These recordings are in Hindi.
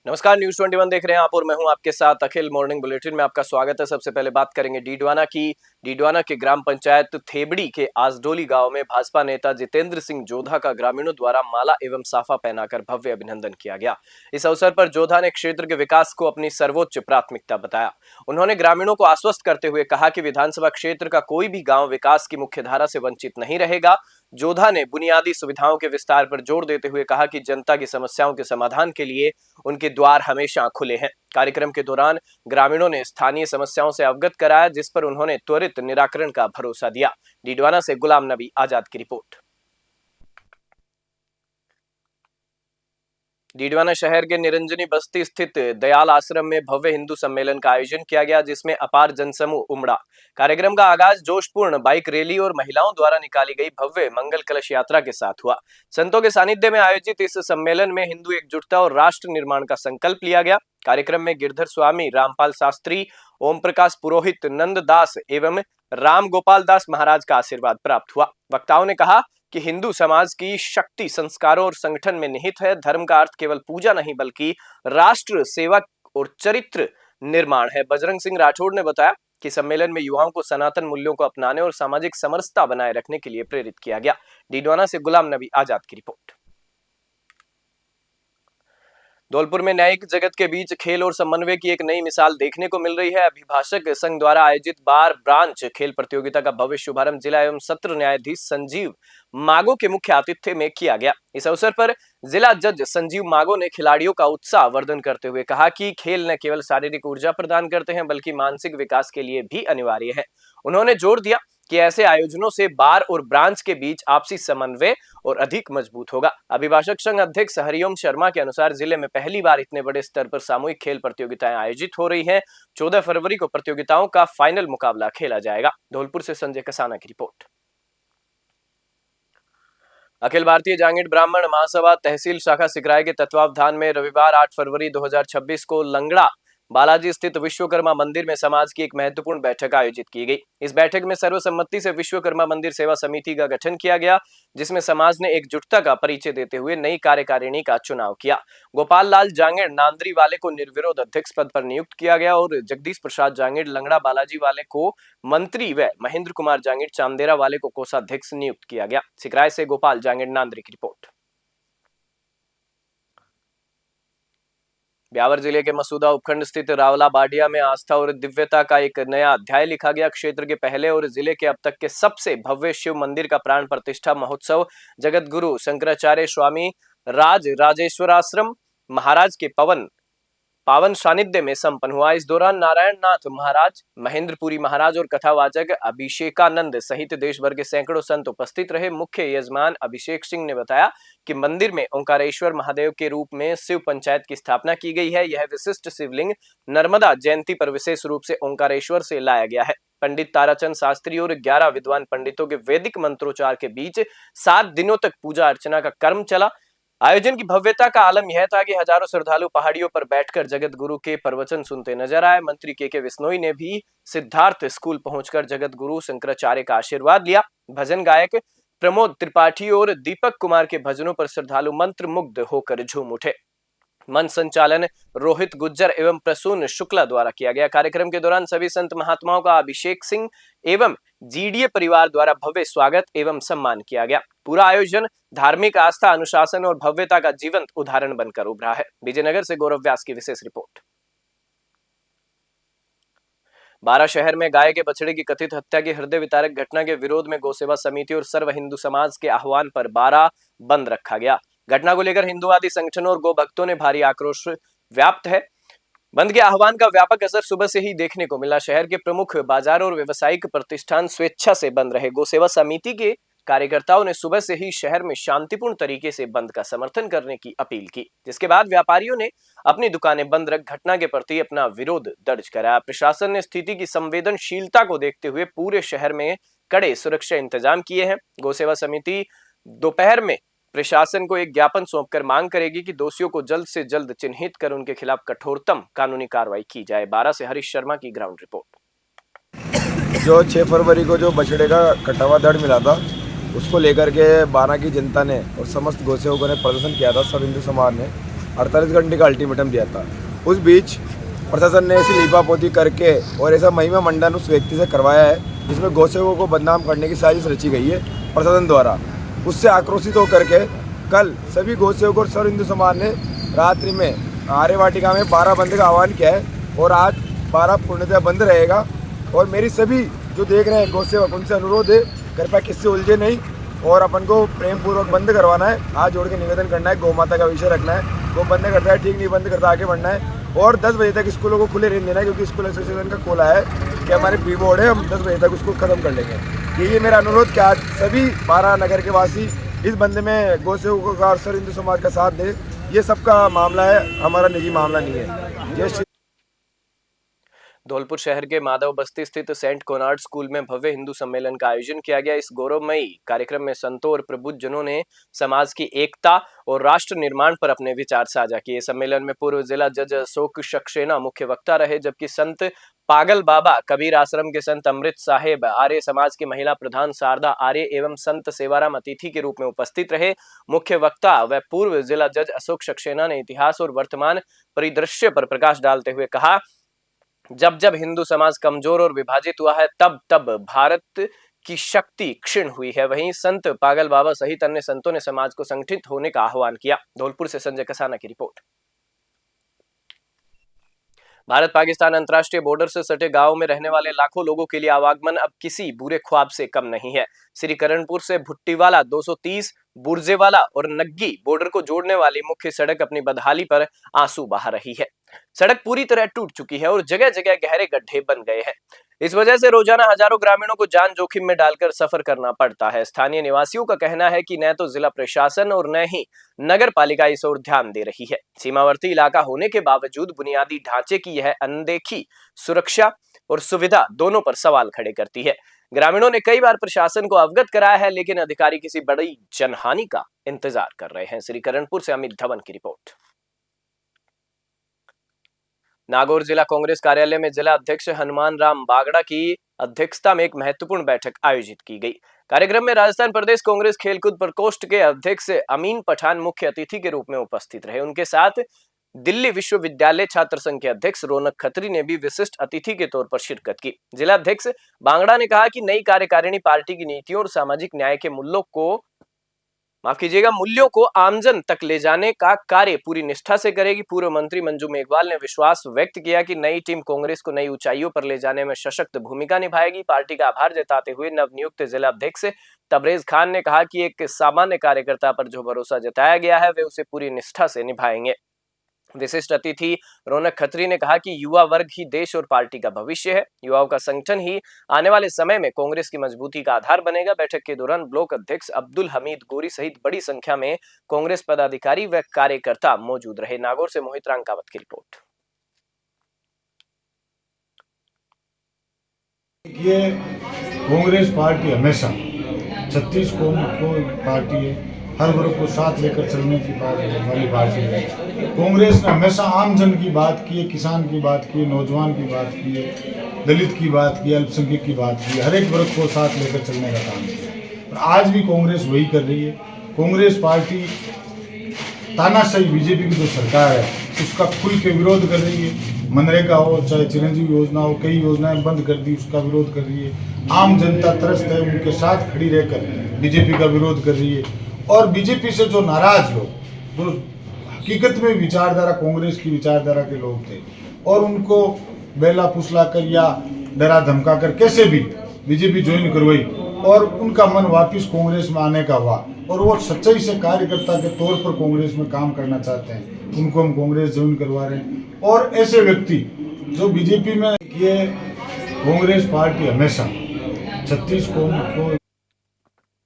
नमस्कार, न्यूज 21 देख रहे हैं आप और मैं हूं आपके साथ अखिल। मॉर्निंग बुलेटिन में आपका स्वागत है। सबसे पहले बात करेंगे डीडवाना की। डीडवाना के ग्राम पंचायत थेबड़ी के आसडोली गांव में भाजपा नेता जितेंद्र सिंह जोधा का ग्रामीणों द्वारा माला एवं साफा पहनाकर भव्य अभिनंदन किया गया। इस अवसर पर जोधा ने क्षेत्र के विकास को अपनी सर्वोच्च प्राथमिकता बताया। उन्होंने ग्रामीणों को आश्वस्त करते हुए कहा कि विधानसभा क्षेत्र का कोई भी गाँव विकास की मुख्य धारा से वंचित नहीं रहेगा। जोधा ने बुनियादी सुविधाओं के विस्तार पर जोर देते हुए कहा कि जनता की समस्याओं के समाधान के लिए उनके द्वार हमेशा खुले हैं। कार्यक्रम के दौरान ग्रामीणों ने स्थानीय समस्याओं से अवगत कराया, जिस पर उन्होंने त्वरित निराकरण का भरोसा दिया। डीडवाना से गुलाम नबी आजाद की रिपोर्ट। डीडवाना शहर के निरंजनी बस्ती स्थित दयाल आश्रम में भव्य हिंदू सम्मेलन का आयोजन किया गया, जिसमें अपार जनसमूह उमड़ा। कार्यक्रम का आगाज जोशपूर्ण बाइक रैली और महिलाओं द्वारा निकाली गई भव्य मंगल कलश यात्रा के साथ हुआ। संतों के सानिध्य में आयोजित इस सम्मेलन में हिंदू एकजुटता और राष्ट्र निर्माण का संकल्प लिया गया। कार्यक्रम में गिरधर स्वामी, रामपाल शास्त्री, ओम प्रकाश पुरोहित, नंद दास एवं राम गोपाल दास महाराज का आशीर्वाद प्राप्त हुआ। वक्ताओं ने कहा कि हिंदू समाज की शक्ति संस्कारों और संगठन में निहित है। धर्म का अर्थ केवल पूजा नहीं बल्कि राष्ट्र सेवा और चरित्र निर्माण है। बजरंग सिंह राठौड़ ने बताया कि सम्मेलन में युवाओं को सनातन मूल्यों को अपनाने और सामाजिक समरसता बनाए रखने के लिए प्रेरित किया गया। डीडवाना से गुलाम नबी आजाद की रिपोर्ट। धौलपुर में न्यायिक जगत के बीच खेल और समन्वय की एक नई मिसाल देखने को मिल रही है। अभिभाषक संघ द्वारा आयोजित बार ब्रांच खेल प्रतियोगिता का भव्य शुभारंभ जिला एवं सत्र न्यायाधीश संजीव मागो के मुख्य आतिथ्य में किया गया। इस अवसर पर जिला जज संजीव मागो ने खिलाड़ियों का उत्साह वर्धन करते हुए कहा कि खेल न केवल शारीरिक ऊर्जा प्रदान करते हैं बल्कि मानसिक विकास के लिए भी अनिवार्य है। उन्होंने जोर दिया कि ऐसे आयोजनों से बार और ब्रांच के बीच आपसी समन्वय और अधिक मजबूत होगा। अभिभाषक संघ अध्यक्ष हरिओम शर्मा के अनुसार जिले में पहली बार इतने बड़े स्तर पर सामूहिक खेल प्रतियोगिताएं आयोजित हो रही हैं। 14 फरवरी को प्रतियोगिताओं का फाइनल मुकाबला खेला जाएगा। धौलपुर से संजय कसाना की रिपोर्ट। अखिल भारतीय जांगीड़ ब्राह्मण महासभा तहसील शाखा सिकराय के तत्वावधान में रविवार 8 फरवरी 2026 को लंगड़ा बालाजी स्थित विश्वकर्मा मंदिर में समाज की एक महत्वपूर्ण बैठक आयोजित की गई। इस बैठक में सर्वसम्मति से विश्वकर्मा मंदिर सेवा समिति का गठन किया गया, जिसमें समाज ने एकजुटता का परिचय देते हुए नई कार्यकारिणी का चुनाव किया। गोपाल लाल जांगीड़ नांद्री वाले को निर्विरोध अध्यक्ष पद पर नियुक्त किया गया और जगदीश प्रसाद जांगीड़ लंगड़ा बालाजी वाले को मंत्री व महेंद्र कुमार जांगीड़ चांदेरा वाले को कोषाध्यक्ष नियुक्त किया गया। सिकराय से गोपाल जांगीड़ नांद्री की रिपोर्ट। ब्यावर जिले के मसूदा उपखंड स्थित रावला बाडिया में आस्था और दिव्यता का एक नया अध्याय लिखा गया। क्षेत्र के पहले और जिले के अब तक के सबसे भव्य शिव मंदिर का प्राण प्रतिष्ठा महोत्सव जगत गुरु शंकराचार्य स्वामी राज राजेश्वराश्रम महाराज के पावन सानिध्य में संपन्न हुआ। इस दौरान नारायण नाथ महाराज, महेंद्रपुरी महाराज और कथावाचक अभिषेकानंद सहित देश भर के सैकड़ों संत उपस्थित रहे। मुख्य यजमान अभिषेक सिंह ने बताया कि मंदिर में ओंकारेश्वर महादेव के रूप में शिव पंचायत की स्थापना की गई है। यह विशिष्ट शिवलिंग नर्मदा जयंती पर विशेष रूप से ओंकारेश्वर से लाया गया है। पंडित ताराचंद शास्त्री और 11 विद्वान पंडितों के वैदिक मंत्रोच्चार के बीच 7 दिनों तक पूजा अर्चना का कर्म चला। आयोजन की भव्यता का आलम यह था कि हजारों श्रद्धालु पहाड़ियों पर बैठकर जगत गुरु के प्रवचन सुनते नजर आए। मंत्री के विश्नोई ने भी सिद्धार्थ स्कूल पहुंचकर जगत गुरु शंकराचार्य का आशीर्वाद लिया। भजन गायक प्रमोद त्रिपाठी और दीपक कुमार के भजनों पर श्रद्धालु मंत्र मुग्ध होकर झूम उठे। मंच संचालन रोहित गुज्जर एवं प्रसून शुक्ला द्वारा किया गया। कार्यक्रम के दौरान सभी संत महात्माओं का अभिषेक सिंह एवं जीडीए परिवार द्वारा भव्य स्वागत एवं सम्मान किया गया। पूरा आयोजन धार्मिक आस्था, अनुशासन और भव्यता का जीवंत उदाहरण बनकर उभरा है। विजयनगर से गौरव व्यास की विशेष रिपोर्ट। बारा शहर में गाय के बछड़े की कथित हत्या की हृदय वितारक घटना के विरोध में गौसेवा समिति और सर्व हिंदू समाज के आह्वान पर बारा बंद रखा गया। घटना को लेकर हिंदुवादी संगठनों और गौ भक्तों ने भारी आक्रोश व्याप्त है। बंद के आह्वान का व्यापक असर सुबह से ही देखने को मिला। शहर के प्रमुख बाजार और व्यावसायिक प्रतिष्ठान स्वेच्छा से बंद रहे। गौसेवा समिति के कार्यकर्ताओं ने सुबह से ही शहर में शांतिपूर्ण तरीके से बंद का समर्थन करने की अपील की, जिसके बाद व्यापारियों ने अपनी दुकानें बंद रख घटना के प्रति अपना विरोध दर्ज कराया। प्रशासन ने स्थिति की संवेदनशीलता को देखते हुए पूरे शहर में कड़े सुरक्षा इंतजाम किए हैं। गौसेवा समिति दोपहर में प्रशासन को एक ज्ञापन सौंपकर मांग करेगी कि दोषियों को जल्द से जल्द चिन्हित कर उनके खिलाफ कठोरतम कानूनी कार्रवाई की जाए। 12 से हरीश शर्मा की ग्राउंड रिपोर्ट। जो 6 फरवरी को जो बछड़े का कटा हुआ धड़ मिला था, उसको लेकर के बारा की जनता ने और समस्त गौसेवकों ने प्रदर्शन किया था। सब हिंदू समाज ने 48 घंटे का अल्टीमेटम दिया था। उस बीच प्रशासन ने ऐसी लीपापोती करके और ऐसा महिमा मंडन उस व्यक्ति से करवाया है जिसमें गौसेवकों को बदनाम करने की साजिश रची गई है प्रशासन द्वारा। उससे आक्रोशित होकर के कल सभी गौसेवक और सर्व हिंदू समाज ने रात्रि में आर्य वाटिका में 12 बंद का आह्वान किया है और आज 12 पूर्णतः बंद रहेगा। और मेरी सभी जो देख रहे हैं गौसेवक उनसे अनुरोध है, कृपया किससे उलझे नहीं और अपन को प्रेम पूर्वक बंद करवाना है। हाथ जोड़ के निवेदन करना है, गौ माता का विषय रखना है। वो बंद करता है ठीक, नहीं बंद करता आगे बढ़ना है। और 10 बजे तक स्कूलों को खुले रहने देना है, क्योंकि स्कूल एसोसिएशन का खोला है कि हमारे प्री बोर्ड है, हम 10 बजे तक उसको खत्म कर लेंगे। ये मेरा अनुरोध कि आज सभी 12 नगर के वासी इस बंद में गौसेवकों का और सर्व हिंदू समाज का साथ दे। ये सबका मामला है, हमारा निजी मामला नहीं है। जय श्री। धौलपुर शहर के माधव बस्ती स्थित सेंट कोनार्ड स्कूल में भव्य हिंदू सम्मेलन का आयोजन किया गया। इस गौरवमयी कार्यक्रम में संतों और प्रबुद्धजनों ने समाज की एकता और राष्ट्र निर्माण पर अपने विचार साझा किए। सम्मेलन में पूर्व जिला जज अशोक सक्सेना मुख्य वक्ता रहे, जबकि संत पागल बाबा कबीर आश्रम के संत अमृत साहेब, आर्य समाज की महिला प्रधान शारदा आर्य एवं संत सेवाराम अतिथि के रूप में उपस्थित रहे। मुख्य वक्ता व पूर्व जिला जज अशोक सक्सेना ने इतिहास और वर्तमान परिदृश्य पर प्रकाश डालते हुए कहा, जब जब हिंदू समाज कमजोर और विभाजित हुआ है, तब तब भारत की शक्ति क्षीण हुई है। वहीं संत पागल बाबा सहित अन्य संतों ने समाज को संगठित होने का आह्वान किया। धौलपुर से संजय कसाना की रिपोर्ट। भारत पाकिस्तान अंतर्राष्ट्रीय बॉर्डर से सटे गांवों में रहने वाले लाखों लोगों के लिए आवागमन अब किसी बुरे ख्वाब से कम नहीं है। श्री करणपुर से भुट्टीवाला 230, बुर्जेवाला और नग्गी बॉर्डर को जोड़ने वाली मुख्य सड़क अपनी बदहाली पर आंसू बहा रही है। सड़क पूरी तरह टूट चुकी है और जगह जगह गहरे गड्ढे बन गए हैं। इस वजह से रोजाना हजारों ग्रामीणों को जान जोखिम में डालकर सफर करना पड़ता है। स्थानीय निवासियों का कहना है कि न तो जिला प्रशासन और न ही नगर पालिका इस ओर ध्यान दे रही है। सीमावर्ती इलाका होने के बावजूद बुनियादी ढांचे की यह अनदेखी सुरक्षा और सुविधा दोनों पर सवाल खड़े करती है। ग्रामीणों ने कई बार प्रशासन को अवगत कराया है, लेकिन अधिकारी किसी बड़ी जनहानि का इंतजार कर रहे हैं। श्री करणपुर से अमित धवन की रिपोर्ट। नागौर जिला कांग्रेस कार्यालय में जिला अध्यक्ष हनुमान राम बागड़ा की अध्यक्षता में एक महत्वपूर्ण बैठक आयोजित की गई। कार्यक्रम में राजस्थान प्रदेश कांग्रेस खेलकूद प्रकोष्ठ के अध्यक्ष अमीन पठान मुख्य अतिथि के रूप में उपस्थित रहे। उनके साथ दिल्ली विश्वविद्यालय छात्र संघ के अध्यक्ष रौनक खत्री ने भी विशिष्ट अतिथि के तौर पर शिरकत की। जिला अध्यक्ष बांगड़ा ने कहा कि नई कार्यकारिणी पार्टी की नीतियों और सामाजिक न्याय के मूल्यों को आमजन तक ले जाने का कार्य पूरी निष्ठा से करेगी। पूर्व मंत्री मंजू मेघवाल ने विश्वास व्यक्त किया कि नई टीम कांग्रेस को नई ऊंचाइयों पर ले जाने में सशक्त भूमिका निभाएगी। पार्टी का आभार जताते हुए नवनियुक्त जिला अध्यक्ष तबरेज खान ने कहा कि एक सामान्य कार्यकर्ता पर जो भरोसा जताया गया है वे उसे पूरी निष्ठा से निभाएंगे। विशिष्ट अतिथि रौनक खत्री ने कहा कि युवा वर्ग ही देश और पार्टी का भविष्य है। युवाओं का संगठन ही आने वाले समय में कांग्रेस की मजबूती का आधार बनेगा। बैठक के दौरान ब्लॉक अध्यक्ष अब्दुल हमीद गोरी सहित बड़ी संख्या में कांग्रेस पदाधिकारी व कार्यकर्ता मौजूद रहे। नागौर से मोहित रांकावत की रिपोर्ट। ये कांग्रेस पार्टी हमेशा 36 कौम को पार्टी है, हर वर्ग को साथ लेकर चलने की वाली पार्टी है। कांग्रेस ने हमेशा आम जन की बात की है, किसान की बात की है, नौजवान की बात की है, दलित की बात की है, अल्पसंख्यक की बात की है, हर एक वर्ग को साथ लेकर चलने का काम किया। और आज भी कांग्रेस वही कर रही है। कांग्रेस पार्टी तानाशाही बीजेपी की जो सरकार है उसका खुल के विरोध कर रही है। मनरेगा हो चाहे चिरंजीवी योजना हो, कई योजनाएं बंद कर दी, उसका विरोध कर रही है। आम जनता त्रस्त है, उनके साथ खड़ी रहकर बीजेपी का विरोध कर रही है। और बीजेपी से जो नाराज लोग, जो हकीकत में विचारधारा कांग्रेस की विचारधारा के लोग थे और उनको बेला फुसला कर या डरा धमका कर कैसे भी बीजेपी ज्वाइन करवाई और उनका मन वापस कांग्रेस में आने का हुआ और वो सच्चाई से कार्यकर्ता के तौर पर कांग्रेस में काम करना चाहते हैं, उनको हम कांग्रेस ज्वाइन करवा रहे हैं। और ऐसे व्यक्ति जो बीजेपी में ये कांग्रेस पार्टी हमेशा 36 कौम को।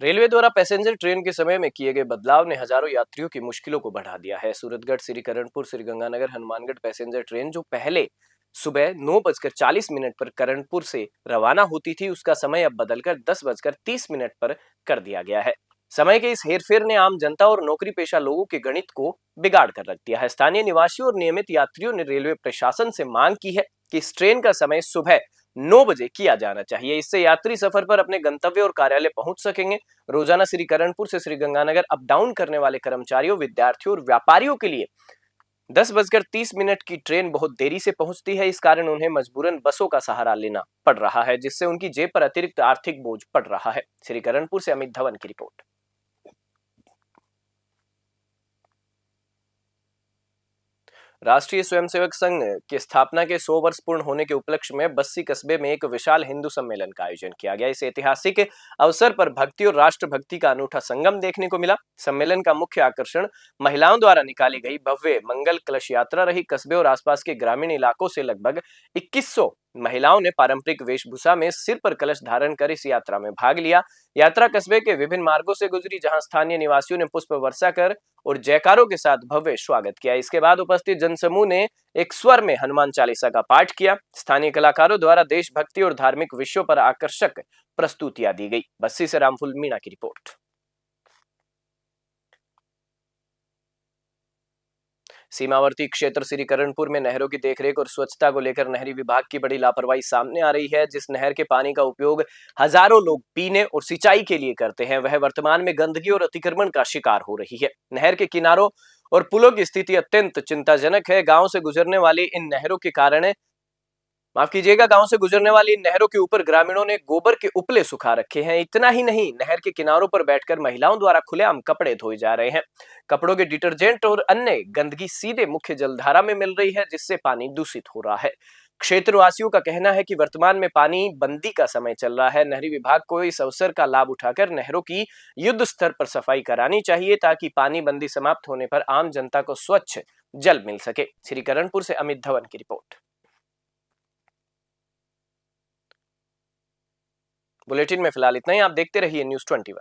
रेलवे द्वारा पैसेंजर ट्रेन के समय में किए गए बदलाव ने हजारों यात्रियों की मुश्किलों को बढ़ा दिया है। सूरतगढ़ श्रीकरणपुर श्रीगंगानगर हनुमानगढ़ पैसेंजर ट्रेन जो पहले सुबह 9:40 पर करणपुर से रवाना होती थी, उसका समय अब बदलकर 10:30 पर कर दिया गया है। समय के इस हेरफेर ने आम जनता और नौकरी पेशा लोगों के गणित को बिगाड़ कर रख दिया है। स्थानीय निवासियों और नियमित यात्रियों ने रेलवे प्रशासन से मांग की है कि इस ट्रेन का समय सुबह 9 बजे किया जाना चाहिए। इससे यात्री सफर पर अपने गंतव्य और कार्यालय पहुंच सकेंगे। रोजाना श्रीकरणपुर से श्रीगंगानगर अप डाउन करने वाले कर्मचारियों, विद्यार्थियों और व्यापारियों के लिए 10:30 की ट्रेन बहुत देरी से पहुंचती है। इस कारण उन्हें मजबूरन बसों का सहारा लेना पड़ रहा है, जिससे उनकी जेब पर अतिरिक्त आर्थिक बोझ पड़ रहा है। श्रीकरणपुर से अमित धवन की रिपोर्ट। राष्ट्रीय स्वयंसेवक संघ की स्थापना के 100 वर्ष पूर्ण होने के उपलक्ष्य में बस्सी कस्बे में एक विशाल हिंदू सम्मेलन का आयोजन किया गया। इस ऐतिहासिक अवसर पर भक्ति और राष्ट्रभक्ति का अनूठा संगम देखने को मिला। सम्मेलन का मुख्य आकर्षण महिलाओं द्वारा निकाली गई भव्य मंगल कलश यात्रा रही। कस्बे और आसपास के ग्रामीण इलाकों से लगभग 2100 महिलाओं ने पारंपरिक वेशभूषा में सिर पर कलश धारण कर इस यात्रा में भाग लिया। यात्रा कस्बे के विभिन्न मार्गों से गुजरी, जहां स्थानीय निवासियों ने पुष्प वर्षा कर और जयकारों के साथ भव्य स्वागत किया। इसके बाद उपस्थित जनसमूह ने एक स्वर में हनुमान चालीसा का पाठ किया। स्थानीय कलाकारों द्वारा देशभक्ति और धार्मिक विषयों पर आकर्षक प्रस्तुतियां दी गई। बस्सी से रामफुल मीणा की रिपोर्ट। सीमावर्ती क्षेत्र श्रीकरणपुर में नहरों की देखरेख और स्वच्छता को लेकर नहरी विभाग की बड़ी लापरवाही सामने आ रही है। जिस नहर के पानी का उपयोग हजारों लोग पीने और सिंचाई के लिए करते हैं, वह वर्तमान में गंदगी और अतिक्रमण का शिकार हो रही है। नहर के किनारों और पुलों की स्थिति अत्यंत चिंताजनक है। गांव से गुजरने वाली इन नहरों के कारण गांव से गुजरने वाली नहरों के ऊपर ग्रामीणों ने गोबर के उपले सुखा रखे हैं। इतना ही नहीं, नहर के किनारों पर बैठकर महिलाओं द्वारा खुलेआम कपड़े धोए जा रहे हैं। कपड़ों के डिटर्जेंट और अन्य गंदगी सीधे मुख्य जलधारा में मिल रही है, जिससे पानी दूषित हो रहा है। क्षेत्रवासियों का कहना है कि वर्तमान में पानी बंदी का समय चल रहा है। नहरी विभाग को इस अवसर का लाभ उठाकर नहरों की युद्ध स्तर पर सफाई करानी चाहिए, ताकि पानी बंदी समाप्त होने पर आम जनता को स्वच्छ जल मिल सके। श्रीकरणपुर से अमित धवन की रिपोर्ट। बुलेटिन में फिलहाल इतना ही। आप देखते रहिए न्यूज़ 21।